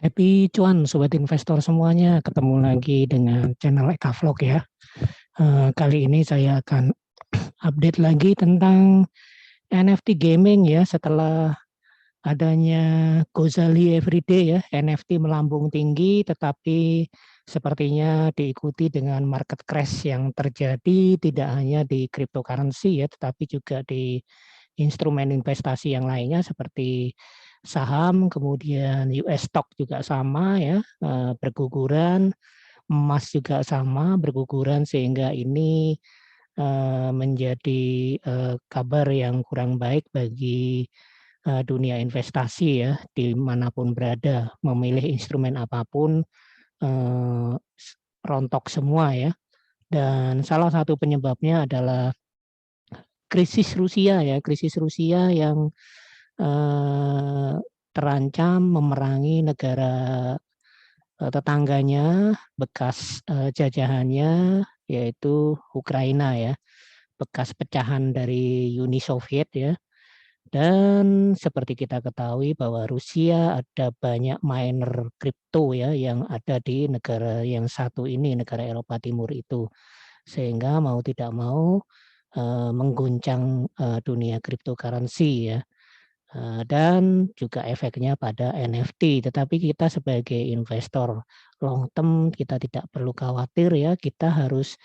Happy cuan sobat investor semuanya, ketemu lagi dengan channel Eka Vlog ya. Kali ini saya akan update lagi tentang NFT gaming ya, setelah adanya Gozali Everyday ya, NFT melambung tinggi tetapi sepertinya diikuti dengan market crash yang terjadi tidak hanya di cryptocurrency ya, tetapi juga di instrumen investasi yang lainnya seperti saham, kemudian US stock juga sama ya, berguguran, emas juga sama berguguran, sehingga ini menjadi kabar yang kurang baik bagi dunia investasi ya, dimanapun berada, memilih instrumen apapun rontok semua ya. Dan salah satu penyebabnya adalah krisis Rusia ya, krisis Rusia yang terancam memerangi negara tetangganya, bekas jajahannya, yaitu Ukraina ya, bekas pecahan dari Uni Soviet ya. Dan seperti kita ketahui bahwa Rusia ada banyak miner kripto ya yang ada di negara yang satu ini, negara Eropa Timur itu. Sehingga mau tidak mau mengguncang dunia cryptocurrency ya. Dan juga efeknya pada NFT. Tetapi kita sebagai investor long term kita tidak perlu khawatir ya, kita harus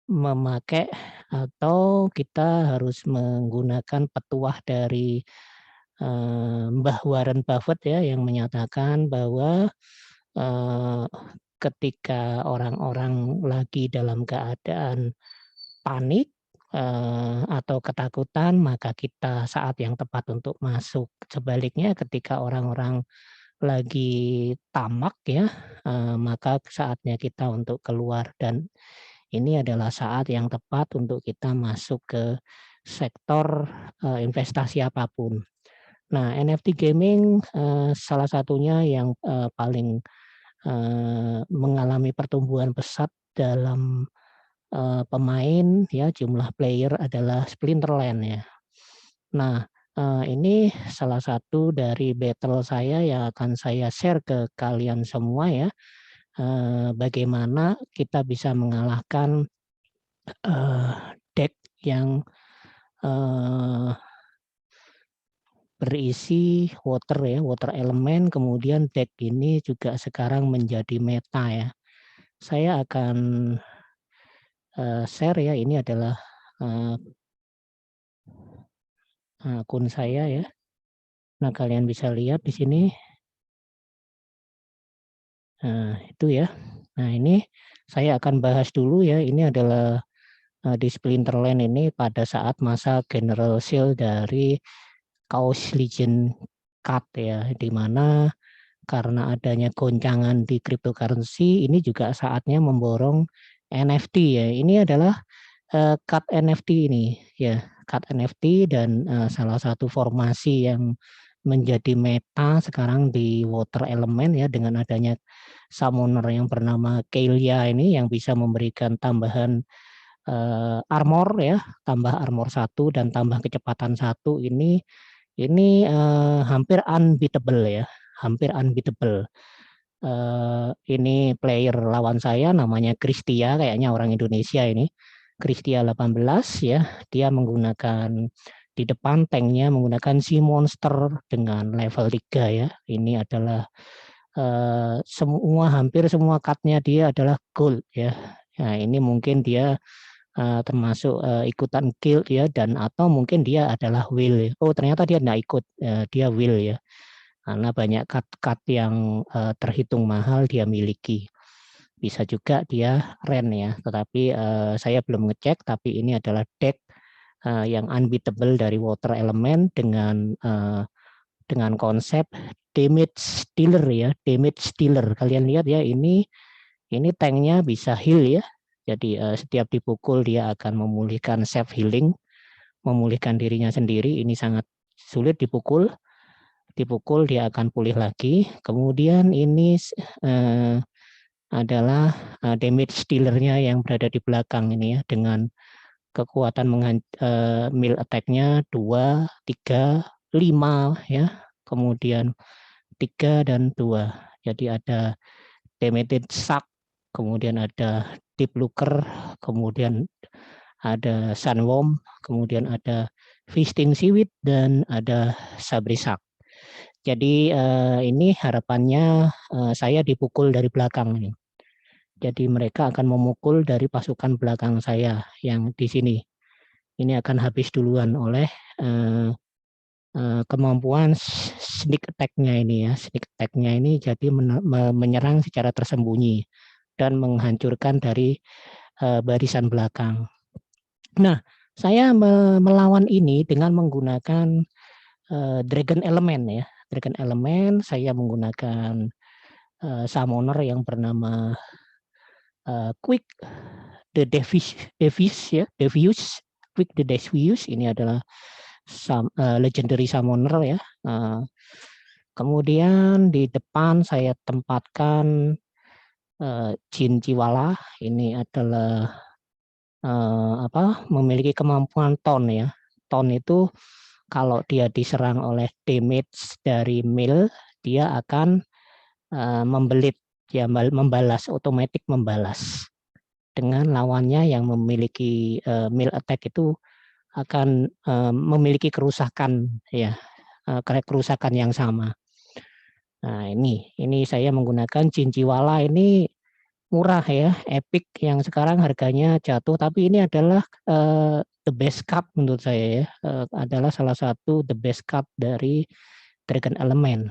memakai atau kita harus menggunakan petuah dari Mbah Warren Buffett ya, yang menyatakan bahwa eh, ketika orang-orang lagi dalam keadaan panik atau ketakutan, maka kita saat yang tepat untuk masuk. Sebaliknya ketika orang-orang lagi tamak ya, maka saatnya kita untuk keluar, dan ini adalah saat yang tepat untuk kita masuk ke sektor investasi apapun. Nah, NFT gaming salah satunya yang paling mengalami pertumbuhan pesat dalam pemain ya, jumlah player adalah Splinterland ya. Nah, ini salah satu dari battle saya yang akan saya share ke kalian semua ya. Bagaimana kita bisa mengalahkan deck yang berisi water ya, water elemen, kemudian deck ini juga sekarang menjadi meta ya. Saya akan share ya, ini adalah akun saya ya. Nah, kalian bisa lihat di sini. Nah, itu ya. Nah, ini saya akan bahas dulu ya. Ini adalah di Splinterland ini pada saat masa general sale dari Chaos Legion Card ya, di mana karena adanya goncangan di cryptocurrency, ini juga saatnya memborong NFT ya. Ini adalah card NFT ini ya, card NFT, dan salah satu formasi yang menjadi meta sekarang di water element ya, dengan adanya summoner yang bernama Kelia ini yang bisa memberikan tambahan armor ya, tambah armor 1 dan tambah kecepatan 1. Ini hampir unbeatable ya, hampir unbeatable. Ini player lawan saya namanya Kristia, kayaknya orang Indonesia ini. Kristia 18 ya, dia menggunakan di depan tanknya menggunakan si monster dengan level 3 ya. Ini adalah hampir semua cardnya dia adalah gold ya. Nah, ini mungkin dia termasuk ikutan guild ya, dan atau mungkin dia adalah will. Oh, ternyata dia tidak ikut, dia will ya. Karena banyak card-card yang terhitung mahal dia miliki. Bisa juga dia rent ya, tetapi saya belum ngecek, tapi ini adalah deck yang unbeatable dari water element dengan konsep damage stealer ya, damage stealer. Kalian lihat ya, ini tanknya bisa heal ya. Jadi setiap dipukul dia akan memulihkan self healing, memulihkan dirinya sendiri. Ini sangat sulit dipukul dia akan pulih lagi. Kemudian ini adalah damage stealernya yang berada di belakang ini ya, dengan kekuatan meal attack-nya 2, 3, 5 ya. Kemudian 3 dan 2. Jadi ada Demented Shark, kemudian ada Deep Looker, kemudian ada Sunworm, kemudian ada Feasting Seaweed, dan ada Sabri Shark. Jadi ini harapannya saya dipukul dari belakang ini. Jadi mereka akan memukul dari pasukan belakang saya yang di sini. Ini akan habis duluan oleh kemampuan sneak attack-nya ini ya. Sneak attack-nya ini jadi menyerang secara tersembunyi dan menghancurkan dari barisan belakang. Nah, saya melawan ini dengan menggunakan Dragon Element ya. Dragon Element saya menggunakan summoner yang bernama Quick the Devious ya, Quick the Devious ini adalah legendary summoner ya. Kemudian di depan saya tempatkan Jin Jiwala, ini adalah memiliki kemampuan taunt ya. Taunt itu kalau dia diserang oleh damage dari Mil, dia akan membelit ya, membalas, otomatis membalas. Dengan lawannya yang memiliki Mil attack itu akan memiliki kerusakan ya, kerusakan yang sama. Nah, ini saya menggunakan Jin Jiwala, ini murah ya, epic yang sekarang harganya jatuh, tapi ini adalah the best card menurut saya ya, adalah salah satu the best card dari Dragon Element.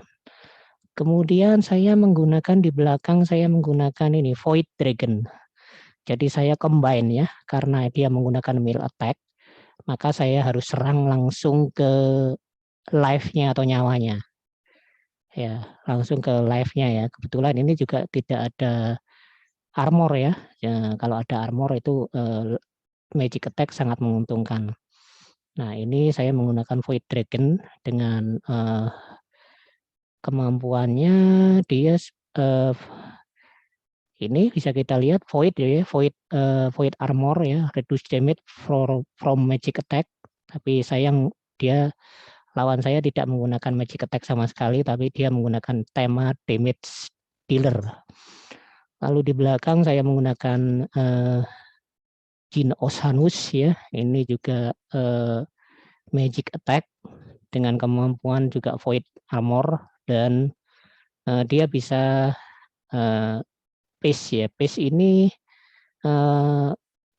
Kemudian saya menggunakan di belakang, saya menggunakan ini Void Dragon. Jadi saya combine ya, karena dia menggunakan melee attack, maka saya harus serang langsung ke life-nya atau nyawanya. Ya, langsung ke life-nya ya. Kebetulan ini juga tidak ada armor ya. Ya kalau ada armor itu magic attack sangat menguntungkan. Nah, ini saya menggunakan Void Dragon dengan kemampuannya dia ini bisa kita lihat Void ya, Void armor ya, reduce damage from magic attack. Tapi sayang dia lawan saya tidak menggunakan magic attack sama sekali, tapi dia menggunakan tema damage dealer. Lalu di belakang saya menggunakan Jin Osanus ya, ini juga magic attack dengan kemampuan juga void armor, dan dia bisa pace ya. Pace ini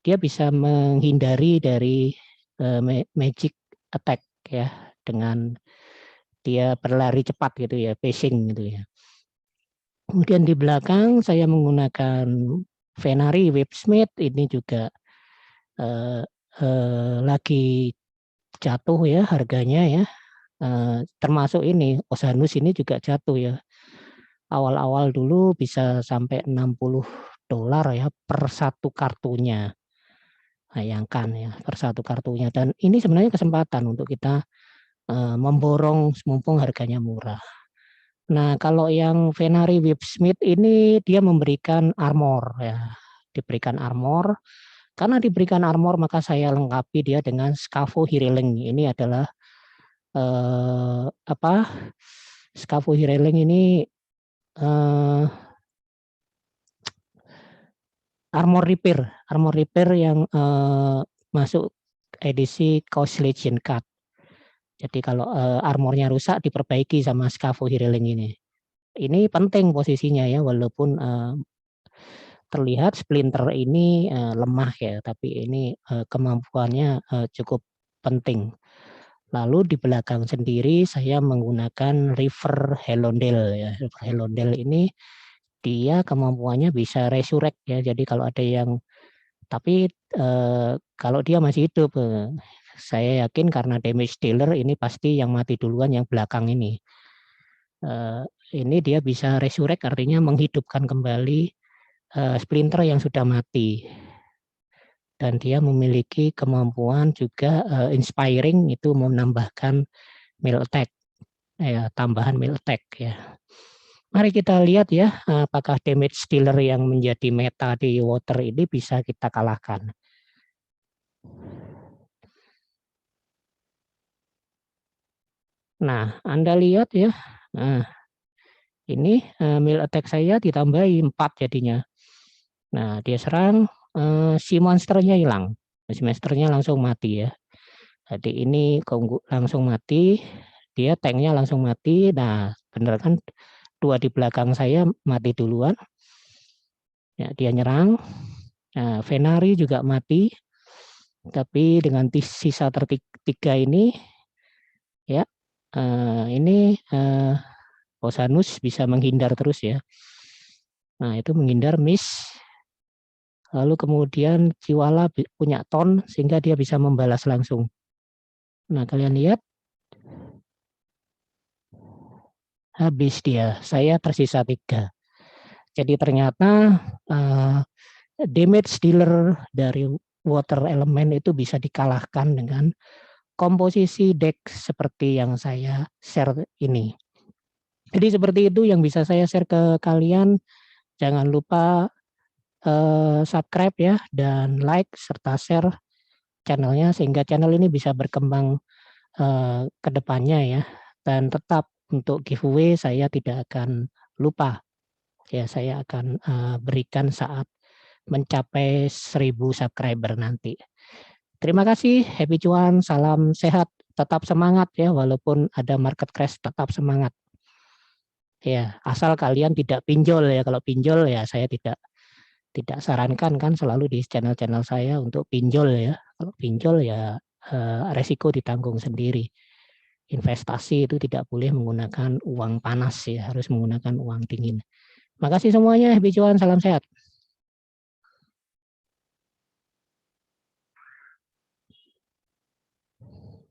dia bisa menghindari dari magic attack ya, dengan dia berlari cepat gitu ya, pacing gitu ya. Kemudian di belakang saya menggunakan Venari Whipsmith, ini juga lagi jatuh ya harganya ya. Termasuk ini Osanus ini juga jatuh ya. Awal-awal dulu bisa sampai $60 ya per satu kartunya. Bayangkan ya, per satu kartunya. Dan ini sebenarnya kesempatan untuk kita memborong mumpung harganya murah. Nah, kalau yang Venari Whipsmith ini dia memberikan armor ya, diberikan armor. Karena diberikan armor maka saya lengkapi dia dengan Scavo Hireling. Ini adalah Scavo Hireling ini armor repair yang masuk edisi Chaos Legion Card. Jadi kalau armornya rusak diperbaiki sama Scavo Hireling ini. Ini penting posisinya ya, walaupun terlihat Splinter ini lemah ya, tapi ini kemampuannya cukup penting. Lalu di belakang sendiri saya menggunakan River Helondale ya. River Helondale ini dia kemampuannya bisa resurrect ya. Jadi kalau ada yang, tapi kalau dia masih hidup, saya yakin karena damage dealer ini pasti yang mati duluan yang belakang ini. Ini dia bisa resurrect, artinya menghidupkan kembali Splinter yang sudah mati. Dan dia memiliki kemampuan juga inspiring, itu menambahkan melee attack ya, tambahan melee attack ya. Mari kita lihat ya, apakah damage dealer yang menjadi meta di water ini bisa kita kalahkan. Nah, Anda lihat ya, nah Ini meal attack saya ditambahi 4 jadinya. Nah, dia serang, si monsternya hilang. Si monsternya langsung mati ya. Jadi ini langsung mati, dia tanknya langsung mati. Nah, bener kan 2 di belakang saya mati duluan. Ya, dia nyerang. Nah, Venari juga mati. Tapi dengan sisa tertiga ini ya, ini Osanus bisa menghindar terus ya. Nah, itu menghindar miss. Lalu kemudian Jiwala punya ton sehingga dia bisa membalas langsung. Nah, kalian lihat habis dia. Saya tersisa 3. Jadi ternyata damage dealer dari water element itu bisa dikalahkan dengan komposisi deck seperti yang saya share ini. Jadi seperti itu yang bisa saya share ke kalian. Jangan lupa subscribe ya dan like serta share channelnya sehingga channel ini bisa berkembang ke depannya ya. Dan tetap untuk giveaway saya tidak akan lupa. Ya, saya akan berikan saat mencapai 1000 subscriber nanti. Terima kasih, happy cuan, salam sehat, tetap semangat ya, walaupun ada market crash, tetap semangat. Ya, asal kalian tidak pinjol ya. Kalau pinjol ya saya tidak sarankan kan selalu di channel-channel saya untuk pinjol ya. Kalau pinjol ya resiko ditanggung sendiri. Investasi itu tidak boleh menggunakan uang panas ya, harus menggunakan uang dingin. Makasih semuanya, happy cuan, salam sehat.